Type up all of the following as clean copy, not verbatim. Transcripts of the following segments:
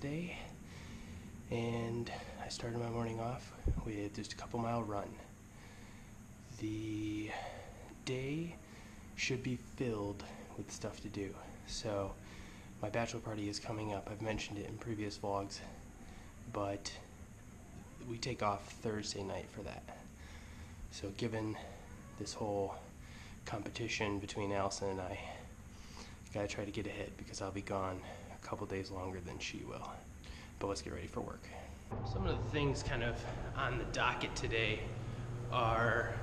Wednesday, and I started my morning off with just a couple-mile run. The day should be filled with stuff to do. So my bachelor party is coming up. I've mentioned it in previous vlogs, but we take off Thursday night for that. So given this whole competition between Allison and I gotta try to get ahead because I'll be gone a couple days longer than she will. But let's get ready for work. Some of the things kind of on the docket today are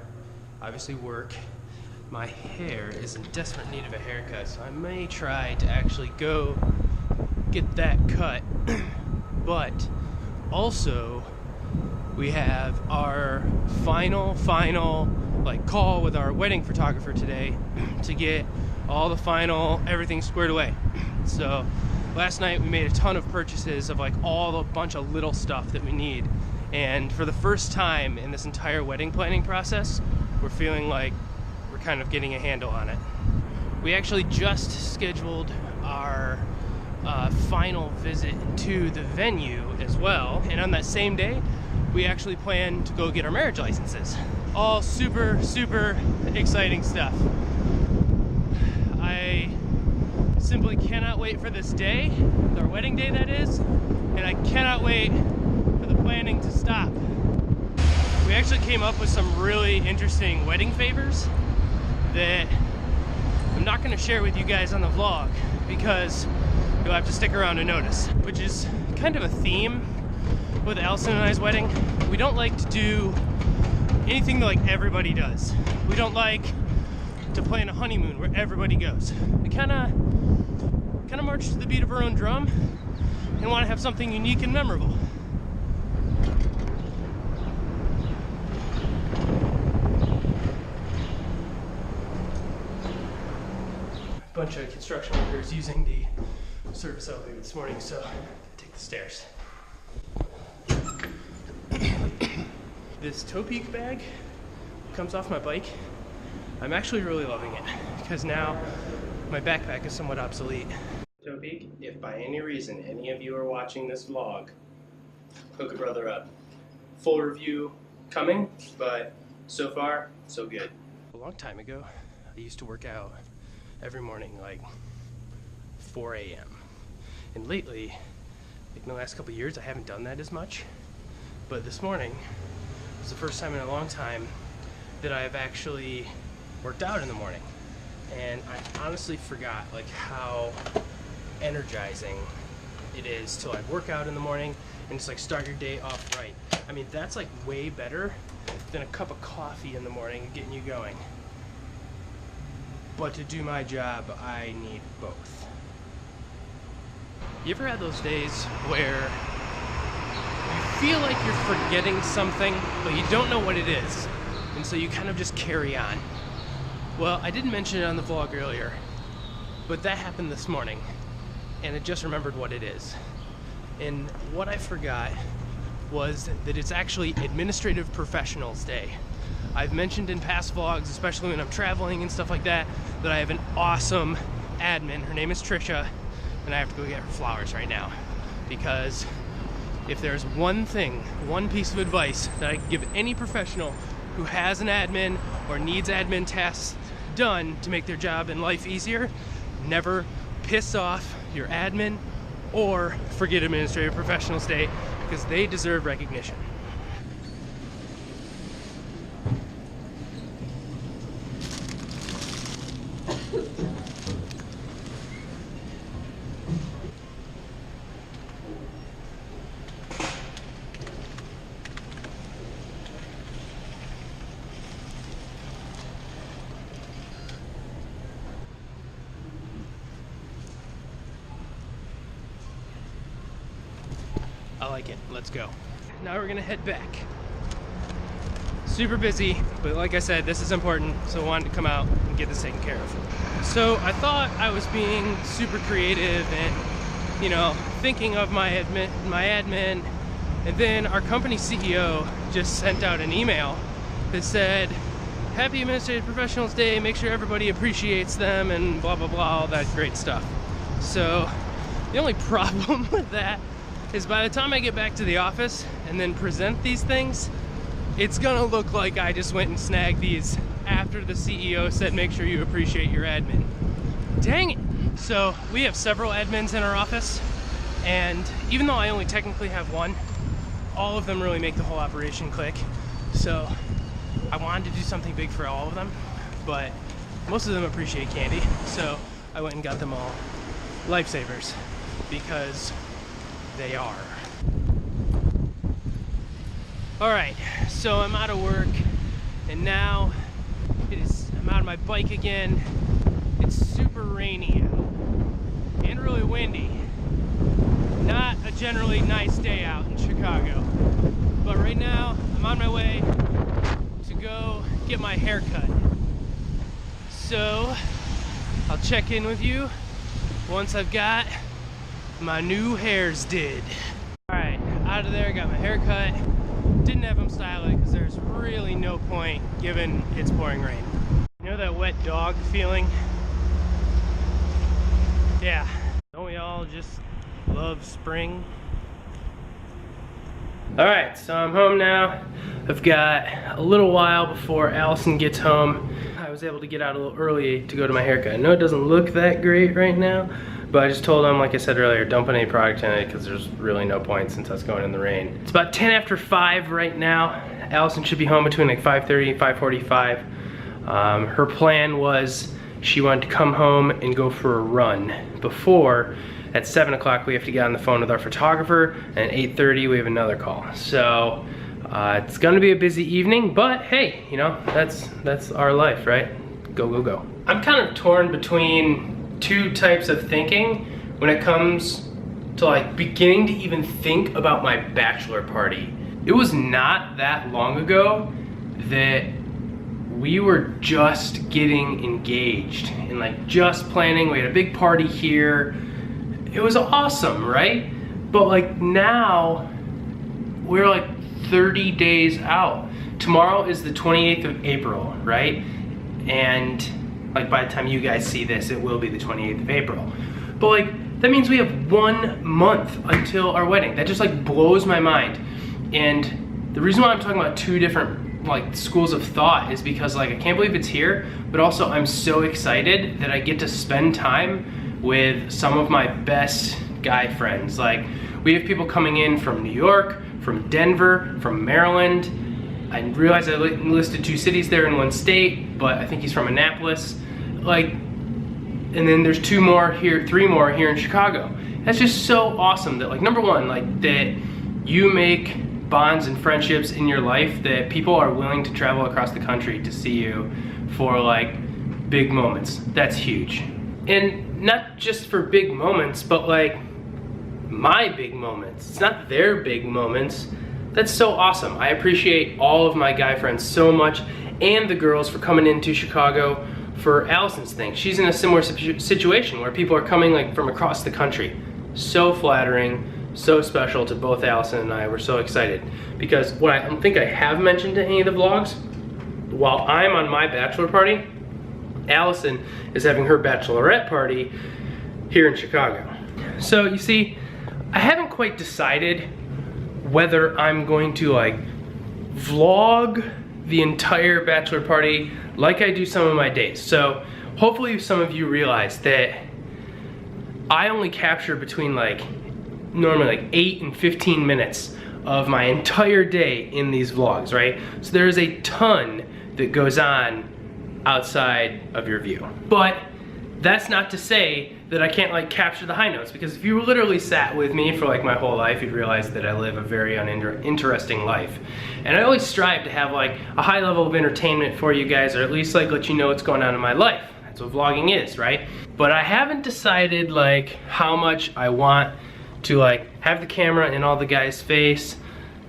obviously work. My hair is in desperate need of a haircut, so I may try to actually go get that cut. But also we have our final like call with our wedding photographer today to get all the final everything squared away. So last night we made a ton of purchases of like all the bunch of little stuff that we need, and for the first time in this entire wedding planning process, we're feeling like we're kind of getting a handle on it. We actually just scheduled our final visit to the venue as well, and on that same day we actually plan to go get our marriage licenses. All super exciting stuff. I simply cannot wait for this day, our wedding day that is, and I cannot wait for the planning to stop. We actually came up with some really interesting wedding favors that I'm not going to share with you guys on the vlog because you'll have to stick around to notice, which is kind of a theme with Allison and I's wedding. We don't like to do anything that like everybody does. We don't like to plan a honeymoon where everybody goes. We kind of march to the beat of our own drum and want to have something unique and memorable. A bunch of construction workers using the service elevator this morning, so I take the stairs. This toe peak bag comes off my bike. I'm actually really loving it because now my backpack is somewhat obsolete. Toe peak, if by any reason any of you are watching this vlog, hook a brother up. Full review coming, but so far, so good. A long time ago, I used to work out every morning, like 4 a.m. And lately, like in the last couple years, I haven't done that as much. But this morning was the first time in a long time that I've actually worked out in the morning. And I honestly forgot like how energizing it is to like work out in the morning and just like start your day off right. I mean, that's like way better than a cup of coffee in the morning and getting you going. But to do my job, I need both. You ever had those days where you feel like you're forgetting something, but you don't know what it is, and so you kind of just carry on? Well, I didn't mention it on the vlog earlier, but that happened this morning, and I just remembered what it is. And what I forgot was that it's actually Administrative Professionals Day. I've mentioned in past vlogs, especially when I'm traveling and stuff like that, that I have an awesome admin. Her name is Trisha, and I have to go get her flowers right now. Because if there's one thing, one piece of advice that I can give any professional who has an admin or needs admin tasks done to make their job and life easier, never piss off your admin or forget Administrative Professionals Day, because they deserve recognition. I like it. Let's go. Now we're gonna head back. Super busy, but like I said, this is important, so I wanted to come out and get this taken care of. So I thought I was being super creative and, you know, thinking of my admin, and then our company CEO just sent out an email that said, "Happy Administrative Professionals Day, make sure everybody appreciates them," and blah blah blah, all that great stuff. So the only problem with that is by the time I get back to the office and then present these things, it's gonna look like I just went and snagged these after the CEO said make sure you appreciate your admin. Dang it. So we have several admins in our office, and even though I only technically have one, all of them really make the whole operation click. So I wanted to do something big for all of them, but most of them appreciate candy, so I went and got them all lifesavers, because they are. Alright, so I'm out of work, and now I'm out on my bike again. It's super rainy out, and really windy. Not a generally nice day out in Chicago. But right now, I'm on my way to go get my hair cut. So, I'll check in with you once I've got my new hairs did. Alright, out of there, got my hair cut. Didn't have them style it because there's really no point given it's pouring rain. You know that wet dog feeling? Yeah. Don't we all just love spring? Alright, so I'm home now. I've got a little while before Allison gets home. I was able to get out a little early to go to my haircut. I know it doesn't look that great right now, but I just told him, like I said earlier, don't put any product in it because there's really no point since that's going in the rain. It's about 10 after 5 right now. Allison should be home between like 5:30 and 5:45. Her plan was she wanted to come home and go for a run before. At 7 o'clock we have to get on the phone with our photographer, and at 8:30 we have another call. So it's gonna be a busy evening, but hey, you know, that's our life, right? Go, go, go. I'm kind of torn between two types of thinking when it comes to like beginning to even think about my bachelor party. It was not that long ago that we were just getting engaged and like just planning. We had a big party here. It was awesome, right? But like now we're like 30 days out. Tomorrow is the 28th of April, right? And like by the time you guys see this, it will be the 28th of April. But like, that means we have 1 month until our wedding. That just like blows my mind. And the reason why I'm talking about two different like schools of thought is because like I can't believe it's here, but also I'm so excited that I get to spend time with some of my best guy friends. Like we have people coming in from New York, from Denver, from Maryland. I realized I listed 2 cities there in 1 state, but I think he's from Annapolis. Like, and then there's 3 more here in Chicago. That's just so awesome that like, number one, like that you make bonds and friendships in your life that people are willing to travel across the country to see you for like big moments. That's huge. And not just for big moments, but like my big moments. It's not their big moments. That's so awesome. I appreciate all of my guy friends so much, and the girls for coming into Chicago for Allison's thing. She's in a similar situation where people are coming like from across the country. So flattering, so special to both Allison and I. We're so excited because what I don't think I have mentioned in any of the vlogs, while I'm on my bachelor party, Allison is having her bachelorette party here in Chicago. So you see, I haven't quite decided whether I'm going to like vlog the entire bachelor party like I do some of my days. So hopefully some of you realize that I only capture between like normally like 8 and 15 minutes of my entire day in these vlogs, right? So there's a ton that goes on outside of your view. But that's not to say that I can't like capture the high notes, because if you literally sat with me for like my whole life, you'd realize that I live a very uninteresting life. And I always strive to have like a high level of entertainment for you guys, or at least like let you know what's going on in my life. That's what vlogging is, right? But I haven't decided like how much I want to like have the camera in all the guys' face,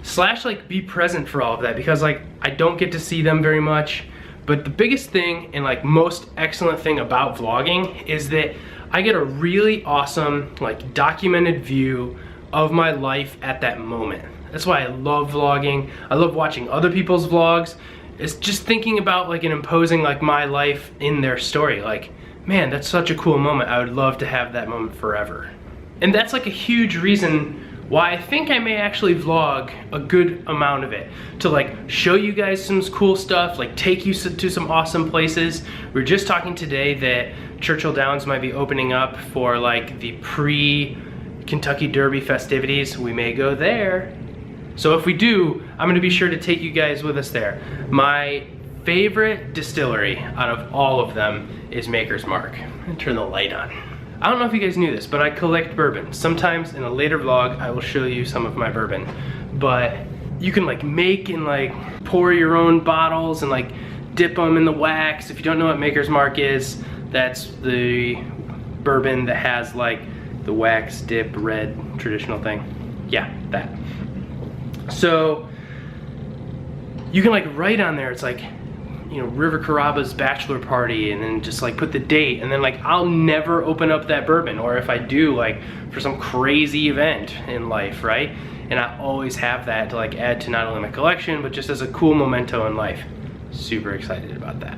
slash like be present for all of that, because like I don't get to see them very much. But the biggest thing and like most excellent thing about vlogging is that I get a really awesome like documented view of my life at that moment. That's why I love vlogging. I love watching other people's vlogs. It's just thinking about like and imposing like my life in their story. Like, man, that's such a cool moment. I would love to have that moment forever. And that's like a huge reason why I think I may actually vlog a good amount of it to like show you guys some cool stuff, like take you to some awesome places. We were just talking today that Churchill Downs might be opening up for like the pre-Kentucky Derby festivities. We may go there. So if we do, I'm gonna be sure to take you guys with us there. My favorite distillery out of all of them is Maker's Mark. I'm gonna turn the light on. I don't know if you guys knew this, but I collect bourbon. Sometimes in a later vlog, I will show you some of my bourbon. But you can like make and like pour your own bottles and like dip them in the wax. If you don't know what Maker's Mark is, that's the bourbon that has like the wax dip red traditional thing. Yeah, that. So you can like write on there, it's like, you know, River Karaba's bachelor party, and then just like put the date, and then like I'll never open up that bourbon, or if I do, like for some crazy event in life, right? And I always have that to like add to not only my collection, but just as a cool memento in life. Super excited about that.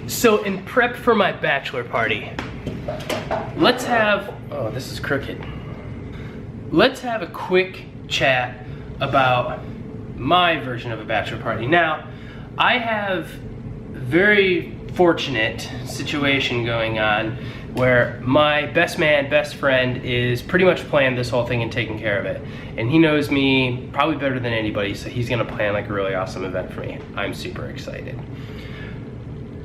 So in prep for my bachelor party, let's have, oh, this is crooked. Let's have a quick chat about my version of a bachelor party. Now, I have very fortunate situation going on where my best man, best friend is pretty much planned this whole thing and taking care of it. And he knows me probably better than anybody, so he's gonna plan like a really awesome event for me. I'm super excited.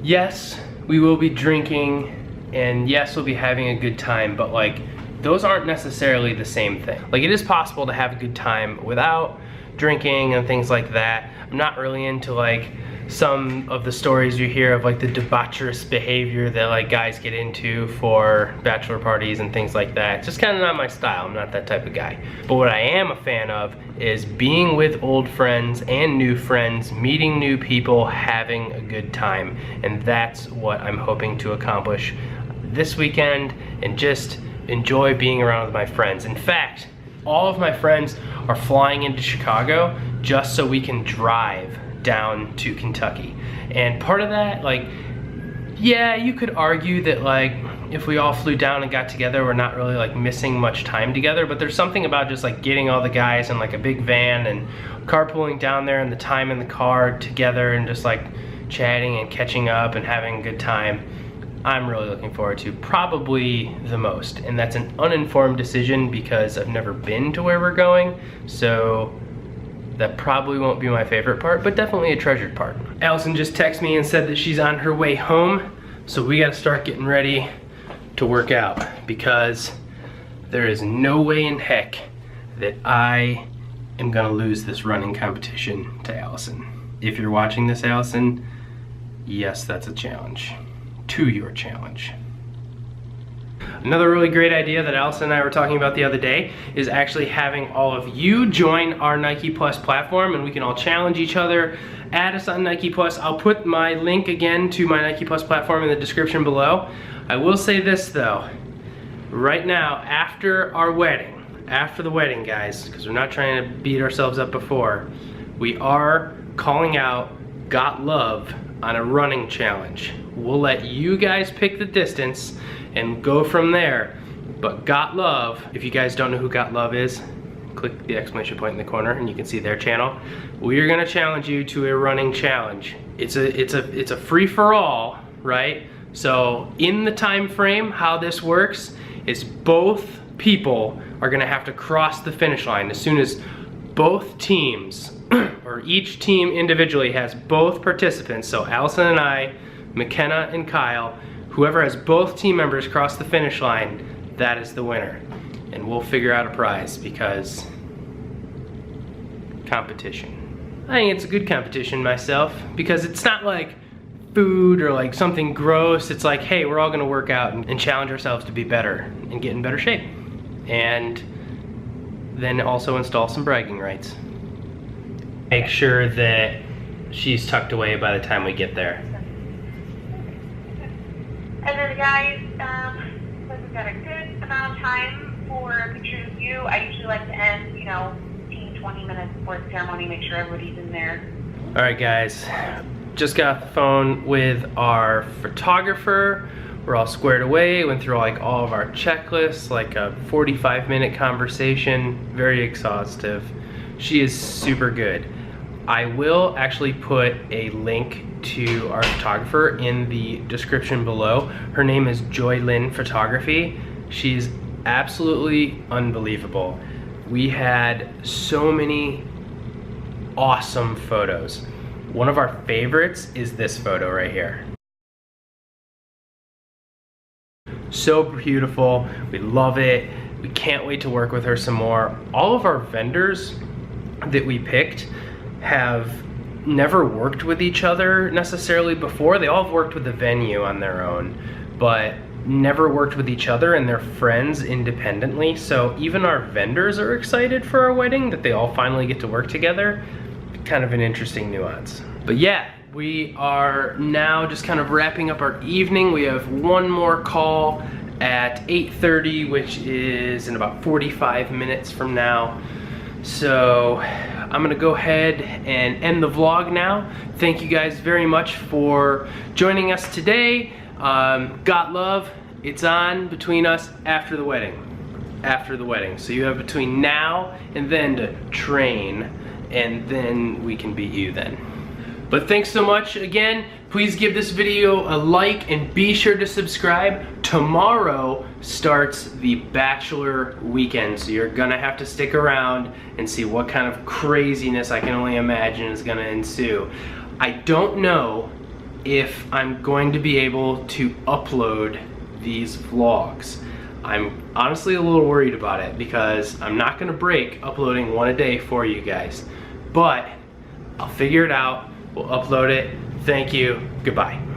Yes, we will be drinking, and yes, we'll be having a good time, but like, those aren't necessarily the same thing. Like, it is possible to have a good time without drinking and things like that. I'm not really into like some of the stories you hear of like the debaucherous behavior that like guys get into for bachelor parties and things like that. It's just kind of not my style. I'm not that type of guy. But what I am a fan of is being with old friends and new friends, meeting new people, having a good time. And that's what I'm hoping to accomplish this weekend, and just enjoy being around with my friends. In fact, all of my friends are flying into Chicago just so we can drive down to Kentucky. And part of that, like, yeah, you could argue that like if we all flew down and got together, we're not really like missing much time together, but there's something about just like getting all the guys in like a big van and carpooling down there, and the time in the car together and just like chatting and catching up and having a good time. I'm really looking forward to probably the most, and that's an uninformed decision because I've never been to where we're going, so that probably won't be my favorite part, but definitely a treasured part. Allison just texted me and said that she's on her way home, so we gotta start getting ready to work out, because there is no way in heck that I am gonna lose this running competition to Allison. If you're watching this, Allison, yes, that's a challenge. To your challenge. Another really great idea that Allison and I were talking about the other day is actually having all of you join our Nike Plus platform, and we can all challenge each other. Add us on Nike Plus. I'll put my link again to my Nike Plus platform in the description below. I will say this though, right now after our wedding, after the wedding guys, because we're not trying to beat ourselves up before, we are calling out GottLove on a running challenge. We'll let you guys pick the distance and go from there. But GottLove, if you guys don't know who GottLove is, click the exclamation point in the corner and you can see their channel. We are gonna challenge you to a running challenge. It's a free-for-all, right? So in the time frame, how this works is both people are gonna have to cross the finish line. As soon as both teams, or each team individually has both participants, so Allison and I, Makenna and Kyle, whoever has both team members cross the finish line, that is the winner. And we'll figure out a prize, because competition. I think it's a good competition myself, because it's not like food or like something gross. It's like, hey, we're all gonna work out and challenge ourselves to be better and get in better shape. And then also install some bragging rights. Make sure that she's tucked away by the time we get there. And then guys, we've got a good amount of time for pictures of you. I usually like to end, 15, 20 minutes before the ceremony, make sure everybody's in there. All right guys, just got off the phone with our photographer. We're all squared away, went through like all of our checklists, like a 45-minute conversation, very exhaustive. She is super good. I will actually put a link to our photographer in the description below. Her name is Joy Lynn Photography. She's absolutely unbelievable. We had so many awesome photos. One of our favorites is this photo right here. So beautiful, we love it. We can't wait to work with her some more. All of our vendors that we picked have never worked with each other necessarily before. They all have worked with the venue on their own, but never worked with each other, and they're friends independently. So even our vendors are excited for our wedding, that they all finally get to work together. Kind of an interesting nuance. But yeah, we are now just kind of wrapping up our evening. We have one more call at 8:30, which is in about 45 minutes from now. So I'm gonna go ahead and end the vlog now. Thank you guys very much for joining us today. GottLove, it's on between us after the wedding. After the wedding. So you have between now and then to train, and then we can beat you then. But thanks so much again. Please give this video a like and be sure to subscribe. Tomorrow starts the bachelor weekend, so you're gonna have to stick around and see what kind of craziness I can only imagine is gonna ensue. I don't know if I'm going to be able to upload these vlogs. I'm honestly a little worried about it because I'm not gonna break uploading one a day for you guys. But I'll figure it out. We'll upload it. Thank you. Goodbye.